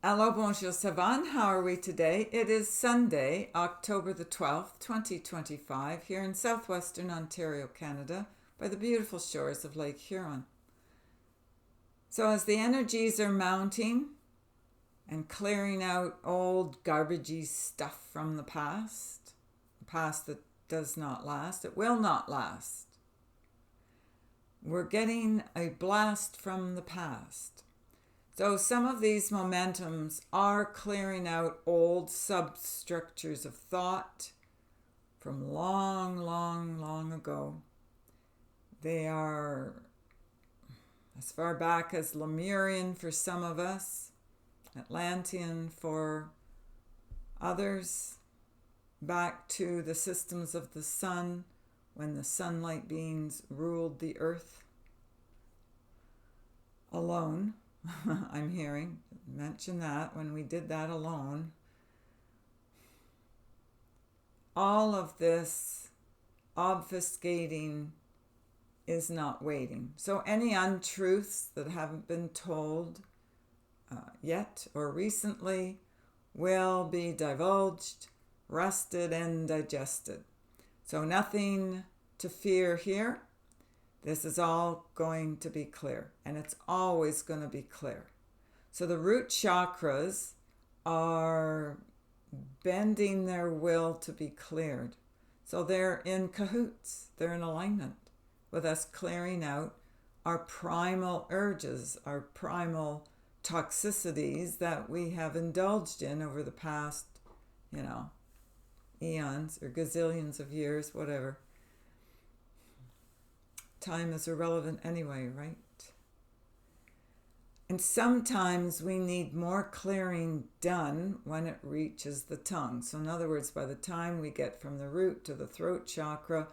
Hello, bonjour, Savan. How are we today? It is Sunday, October the 12th, 2025, here in southwestern Ontario, Canada, by the beautiful shores of Lake Huron. So, as the energies are mounting and clearing out old, garbagey stuff from the past that does not last, it will not last. We're getting a blast from the past. So some of these momentums are clearing out old substructures of thought from long, long, long ago. They are as far back as Lemurian for some of us, Atlantean for others, back to the systems of the sun when the sunlight beings ruled the earth alone. I'm hearing mention that when we did that alone. All of this obfuscating is not waiting. So any untruths that haven't been told yet or recently will be divulged, rusted, and digested. So nothing to fear here. This is all going to be clear, and it's always going to be clear. So the root chakras are bending their will to be cleared. So they're in cahoots, they're in alignment with us clearing out our primal urges, our primal toxicities that we have indulged in over the past, eons or gazillions of years, whatever. Time is irrelevant anyway, right? And sometimes we need more clearing done when it reaches the tongue. So in other words, by the time we get from the root to the throat chakra,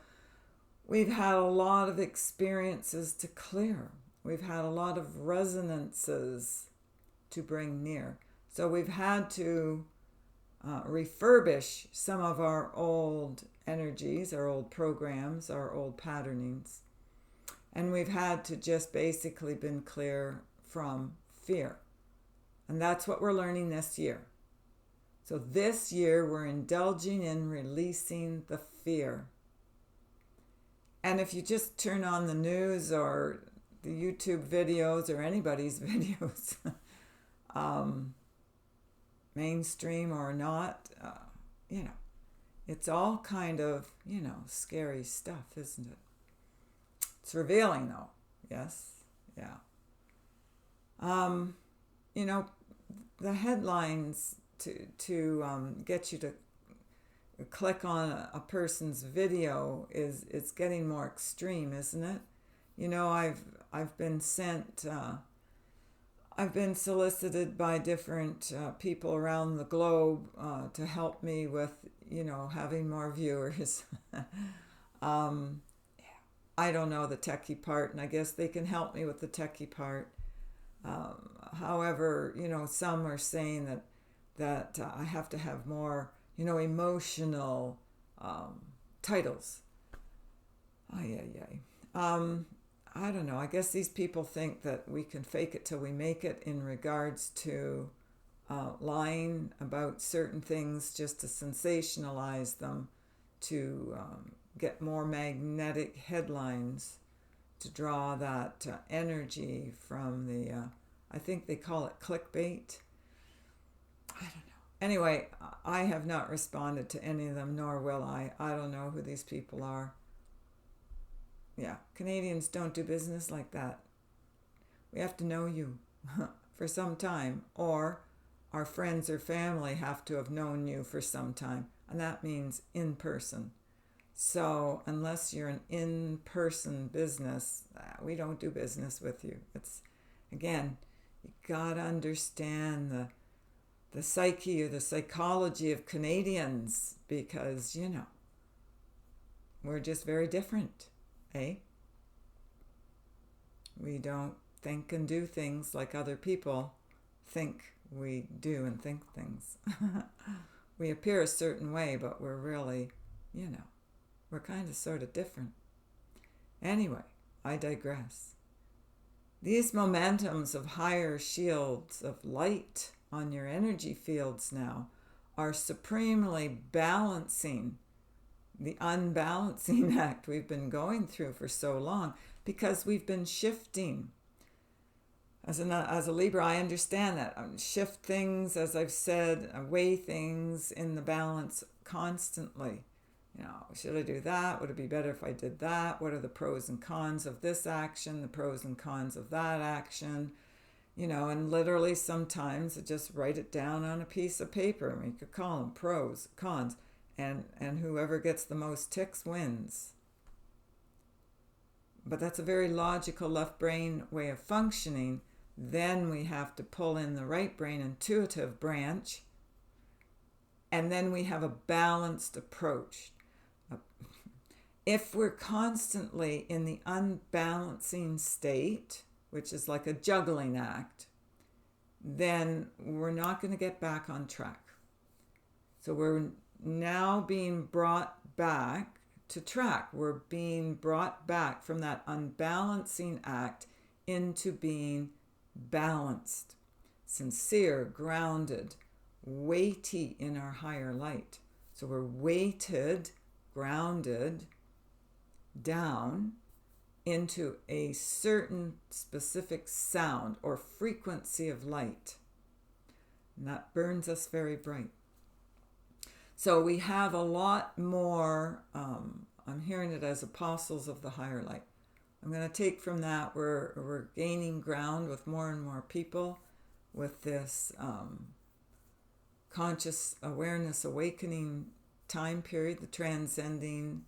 we've had a lot of experiences to clear. We've had a lot of resonances to bring near. So we've had to refurbish some of our old energies, our old programs, our old patternings. And we've had to just basically been clear from fear. And that's what we're learning this year. So this year we're indulging in releasing the fear. And if you just turn on the news or the YouTube videos or anybody's videos, mainstream or not, it's all kind of, scary stuff, isn't it? It's revealing, though. Yes, yeah. The headlines to get you to click on a person's video is getting more extreme, isn't it? I've been sent. I've been solicited by different people around the globe to help me with, having more viewers. I don't know the techie part, and I guess they can help me with the techie part. However, some are saying that I have to have more, emotional titles. I don't know. I guess these people think that we can fake it till we make it in regards to lying about certain things just to sensationalize them, to get more magnetic headlines, to draw that energy from the, I think they call it clickbait. I don't know. Anyway, I have not responded to any of them, nor will I. I don't know who these people are. Yeah, Canadians don't do business like that. We have to know you for some time, or our friends or family have to have known you for some time, and that means in person. So unless you're an in-person business, we don't do business with you. It's, again, you gotta understand the psyche or the psychology of Canadians, because, we're just very different, eh? We don't think and do things like other people think we do and think things. We appear a certain way, but we're really, we're kind of sort of different. Anyway, I digress. These momentums of higher shields of light on your energy fields now are supremely balancing the unbalancing act we've been going through for so long, because we've been shifting. As a Libra, I understand that. Shift things, as I've said, weigh things in the balance constantly. Should I do that? Would it be better if I did that? What are the pros and cons of this action? The pros and cons of that action? And literally sometimes I just write it down on a piece of paper, make a column, pros, cons, and whoever gets the most ticks wins. But that's a very logical left brain way of functioning. Then we have to pull in the right brain intuitive branch, and then we have a balanced approach. If we're constantly in the unbalancing state, which is like a juggling act, then we're not going to get back on track. So we're now being brought back to track. We're being brought back from that unbalancing act into being balanced, sincere, grounded, weighty in our higher light. So we're weighted, grounded down into a certain specific sound or frequency of light. And that burns us very bright. So we have a lot more, I'm hearing it as apostles of the higher light. I'm going to take from that, we're gaining ground with more and more people with this conscious awareness awakening time period, the transcending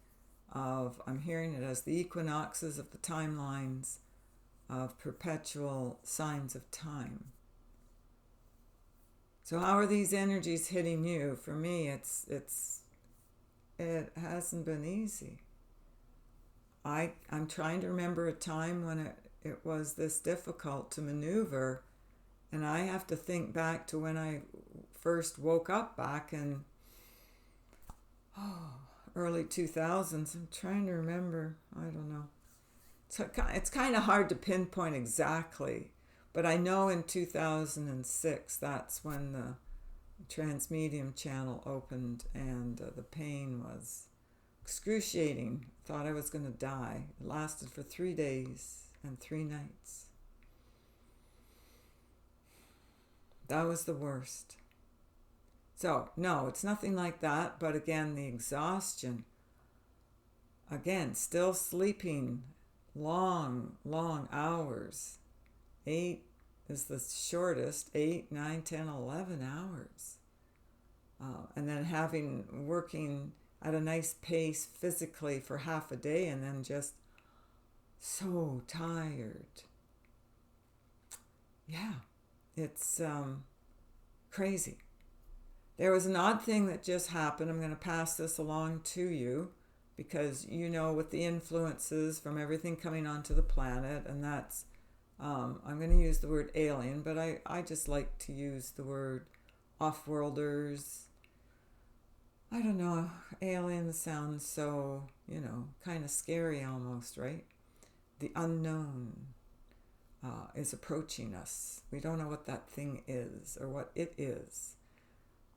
of, I'm hearing it as the equinoxes of the timelines of perpetual signs of time. So how are these energies hitting you? For me, it hasn't been easy. I'm trying to remember a time when it was this difficult to maneuver, and I have to think back to when I first woke up back in early 2000s. I'm trying to remember. I don't know. So it's kind of hard to pinpoint exactly, but I know in 2006, that's when the transmedium channel opened, and the pain was excruciating. Thought I was going to die. It lasted for 3 days and 3 nights. That was the worst. So, no, it's nothing like that, but again, the exhaustion. Again, still sleeping long words. 8 is the shortest, 8, 9, 10, 11 hours. And then working at a nice pace physically for half a day, and then just so tired. Yeah, it's crazy. There was an odd thing that just happened. I'm going to pass this along to you, because with the influences from everything coming onto the planet, and that's I'm going to use the word alien, but I just like to use the word off-worlders. I don't know, alien sounds so, kind of scary almost, right? The unknown is approaching us. We don't know what that thing is or what it is.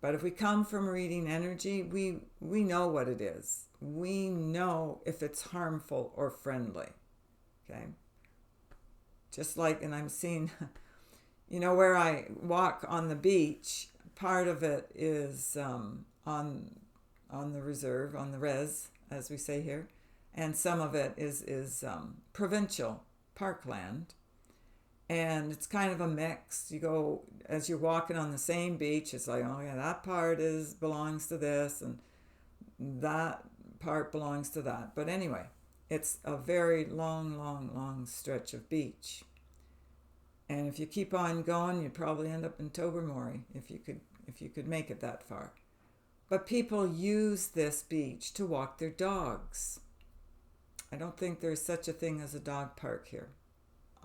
But if we come from reading energy, we know what it is. We know if it's harmful or friendly, okay? Just like, and I'm seeing, where I walk on the beach, part of it is on the reserve, on the res, as we say here, and some of it is provincial parkland, and it's kind of a mix. You go, as you're walking on the same beach, it's like, oh yeah, that part belongs to this, and that part belongs to that. But anyway, it's a very long stretch of beach, and if you keep on going, you'd probably end up in Tobermory if you could make it that far. But people use this beach to walk their dogs. I don't think there's such a thing as a dog park here.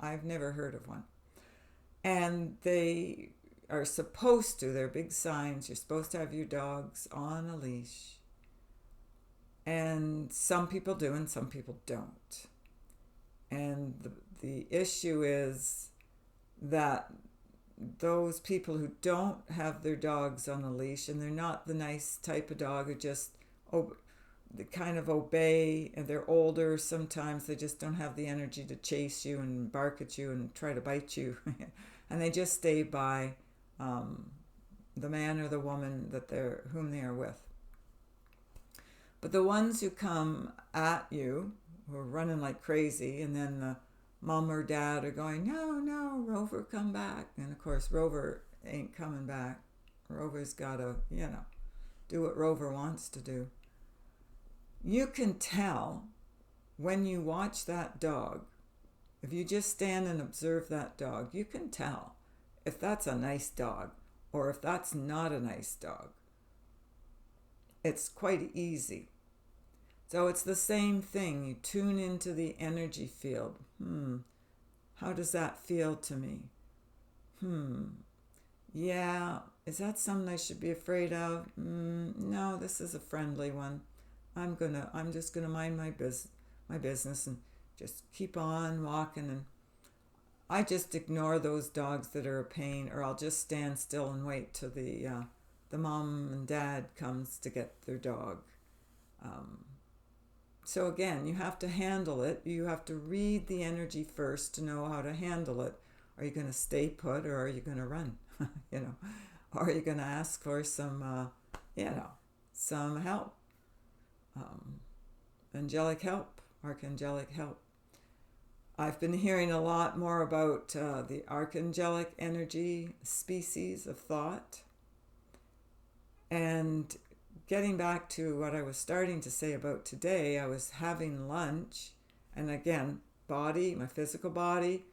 I've never heard of one. And they are supposed to, there are big signs, you're supposed to have your dogs on a leash. And some people do and some people don't. And the issue is that those people who don't have their dogs on a leash, and they're not the nice type of dog who just they kind of obey, and they're older, sometimes they just don't have the energy to chase you and bark at you and try to bite you and they just stay by the man or the woman whom they are with. But the ones who come at you, who are running like crazy, and then the mom or dad are going, no, no, Rover, come back. And of course, Rover ain't coming back. Rover's got to, do what Rover wants to do. You can tell when you watch that dog, if you just stand and observe that dog, you can tell if that's a nice dog or if that's not a nice dog. It's quite easy. So it's the same thing. You tune into the energy field. How does that feel to me? Yeah, is that something I should be afraid of? No, this is a friendly one. I'm just gonna mind my business and just keep on walking, and I just ignore those dogs that are a pain, or I'll just stand still and wait till the mom and dad comes to get their dog. So again, you have to handle it. You have to read the energy first to know how to handle it. Are you going to stay put, or are you going to run? Or are you going to ask for some, some help? Angelic help, archangelic help. I've been hearing a lot more about the archangelic energy species of thought. And getting back to what I was starting to say about today, I was having lunch, and again, body, my physical body,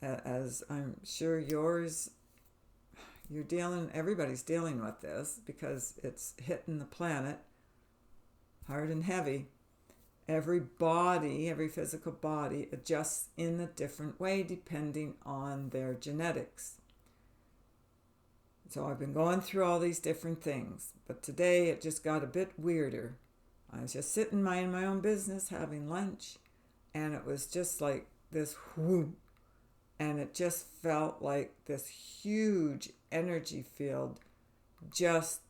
as I'm sure everybody's dealing with this because it's hitting the planet hard and heavy. Every physical body adjusts in a different way depending on their genetics. So I've been going through all these different things, but today it just got a bit weirder. I was just sitting minding my own business, having lunch, and it was just like this whoop, and it just felt like this huge energy field just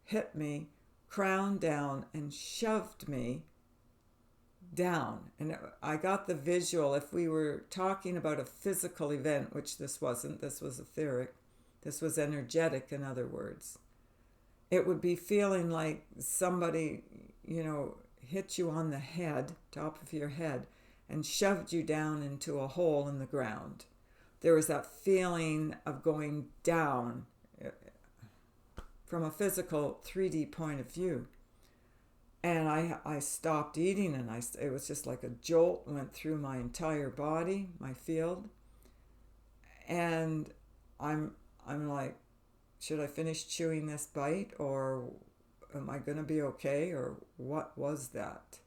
hit me, crown down, and shoved me down. And I got the visual. If we were talking about a physical event, which this wasn't, this was etheric, this was energetic, in other words, it would be feeling like somebody, hit you on the head, top of your head, and shoved you down into a hole in the ground. There was that feeling of going down from a physical 3D point of view. And I stopped eating, and it was just like a jolt went through my entire body, my field. And I'm like, should I finish chewing this bite, or am I going to be okay, or what was that?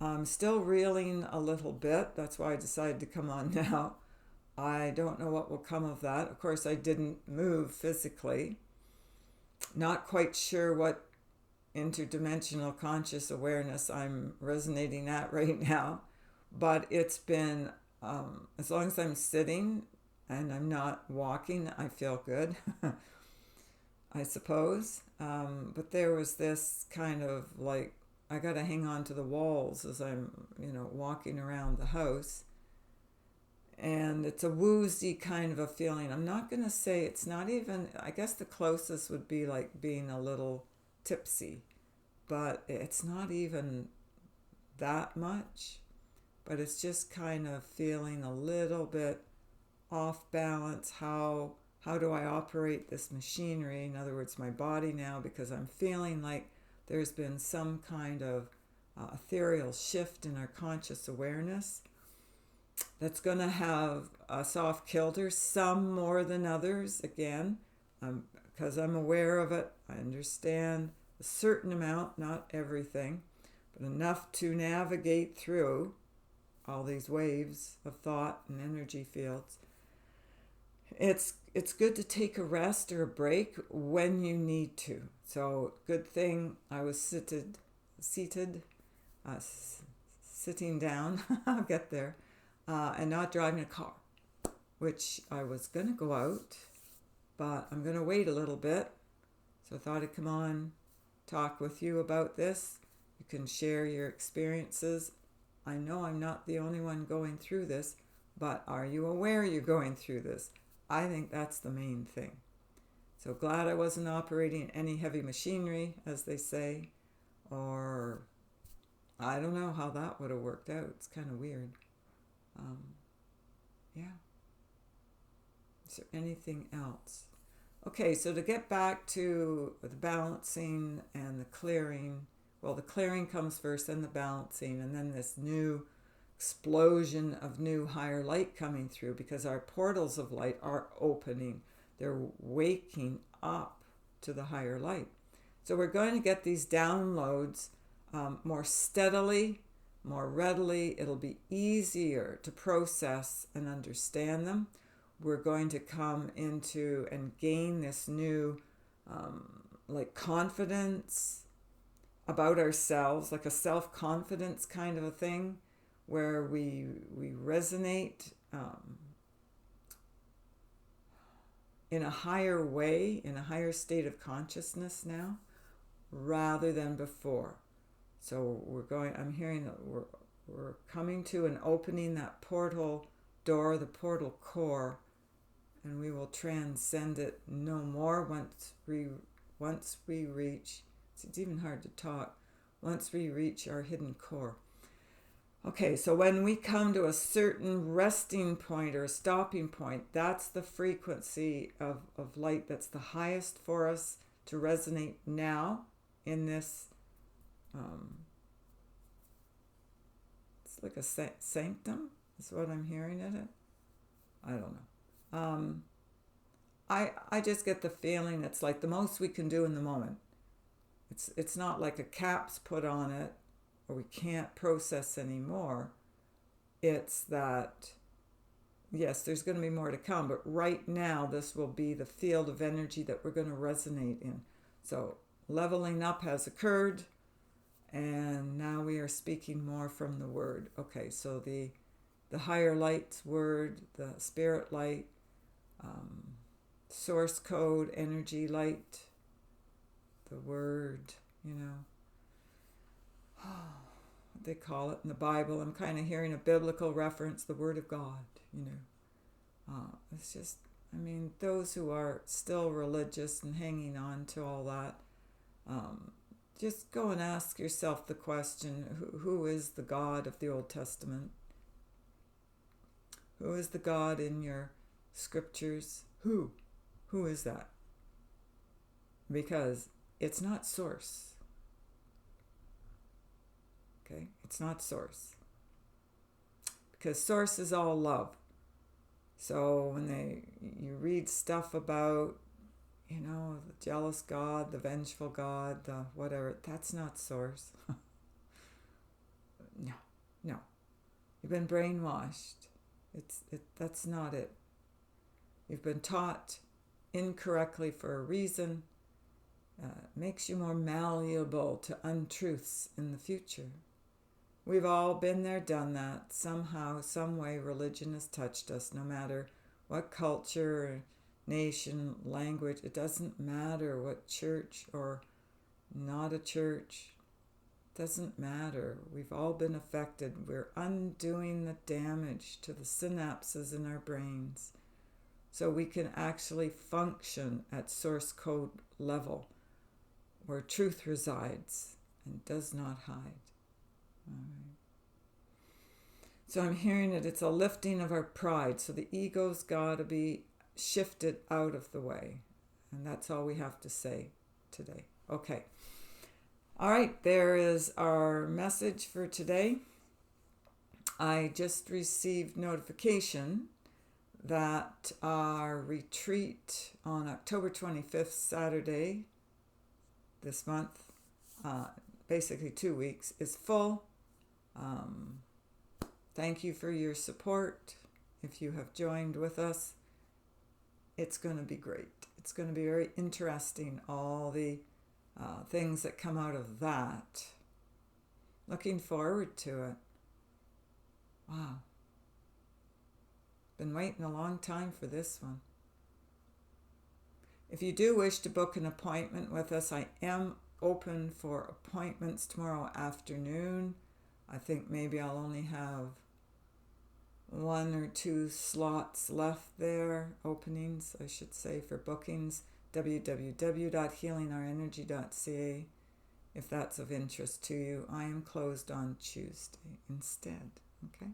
I'm still reeling a little bit. That's why I decided to come on now. I don't know what will come of that. Of course, I didn't move physically. Not quite sure what interdimensional conscious awareness I'm resonating at right now, but it's been, as long as I'm sitting and I'm not walking, I feel good, I suppose. But there was this kind of like, I got to hang on to the walls as I'm, walking around the house. And it's a woozy kind of a feeling. I'm not going to say it's not even, I guess the closest would be like being a little tipsy. But it's not even that much. But it's just kind of feeling a little bit off balance. How do I operate this machinery? In other words, my body now, because I'm feeling like there's been some kind of ethereal shift in our conscious awareness that's going to have us off kilter, some more than others. Again, because I'm aware of it, I understand a certain amount, not everything, but enough to navigate through all these waves of thought and energy fields. It's good to take a rest or a break when you need to. So good thing I was sitting down, I'll get there, and not driving a car. which I was going to go out, but I'm going to wait a little bit. So I thought I'd come on, talk with you about this. You can share your experiences. I know I'm not the only one going through this, but are you aware you're going through this? I think that's the main thing. So glad I wasn't operating any heavy machinery, as they say, or I don't know how that would have worked out. It's kind of weird. Yeah. Is there anything else? Okay, so to get back to the balancing and the clearing, well, the clearing comes first, then the balancing, and then this new explosion of new higher light coming through, because our portals of light are opening. They're waking up to the higher light. So we're going to get these downloads more steadily, more readily. It'll be easier to process and understand them. We're going to come into and gain this new confidence about ourselves, like a self-confidence kind of a thing, where we resonate in a higher way, in a higher state of consciousness now, rather than before. So I'm hearing that we're coming to and opening that portal door, the portal core, and we will transcend it no more once we reach, it's even hard to talk, once we reach our hidden core. Okay, so when we come to a certain resting point or a stopping point, that's the frequency of light that's the highest for us to resonate now in this. It's like a sanctum, is what I'm hearing in it. I don't know. I just get the feeling it's like the most we can do in the moment. It's not like a cap's put on it or we can't process anymore. It's that, yes, there's going to be more to come, but right now this will be the field of energy that we're going to resonate in. So leveling up has occurred, and now we are speaking more from the word. Okay, so the higher light's word, the spirit light, source code, energy light, the word, what they call it in the Bible. I'm kind of hearing a biblical reference, the word of God, it's just, those who are still religious and hanging on to all that, just go and ask yourself the question, who is the God of the Old Testament? Who is the God in your scriptures? Who is that? Because it's not source. Okay? It's not source. Because source is all love. So when you read stuff about, the jealous God, the vengeful God, the whatever, that's not source. No. You've been brainwashed. That's not it. You've been taught incorrectly for a reason. Makes you more malleable to untruths in the future. We've all been there, done that. Somehow, some way, religion has touched us, no matter what culture, nation, language. It doesn't matter what church or not a church. It doesn't matter. We've all been affected. We're undoing the damage to the synapses in our brains so we can actually function at source code level, where truth resides and does not hide. All right. So I'm hearing it's a lifting of our pride. So the ego's got to be shifted out of the way. And that's all we have to say today. Okay. All right, there is our message for today. I just received notification that our retreat on October 25th, Saturday, this month, basically 2 weeks, is full. Thank you for your support. If you have joined with us, it's going to be great. It's going to be very interesting, all the things that come out of that. Looking forward to it. Wow. Been waiting a long time for this one. If you do wish to book an appointment with us, I am open for appointments tomorrow afternoon. I think maybe I'll only have 1 or 2 slots left there, openings, I should say, for bookings. www.healingourenergy.ca if that's of interest to you. I am closed on Tuesday instead. Okay?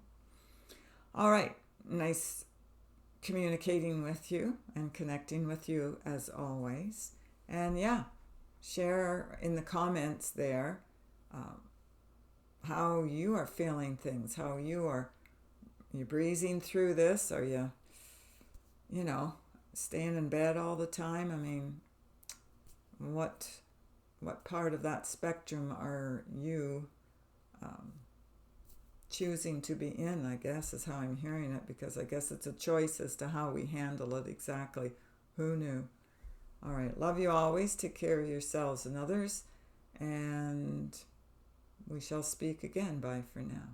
All right. Nice communicating with you and connecting with you as always. And yeah, share in the comments there how you are feeling things, how you breezing through this. Are you staying in bed all the time? I mean, what part of that spectrum are you choosing to be in, I guess, is how I'm hearing it, because I guess it's a choice as to how we handle it exactly. Who knew? All right. Love you always. Take care of yourselves and others. And we shall speak again. Bye for now.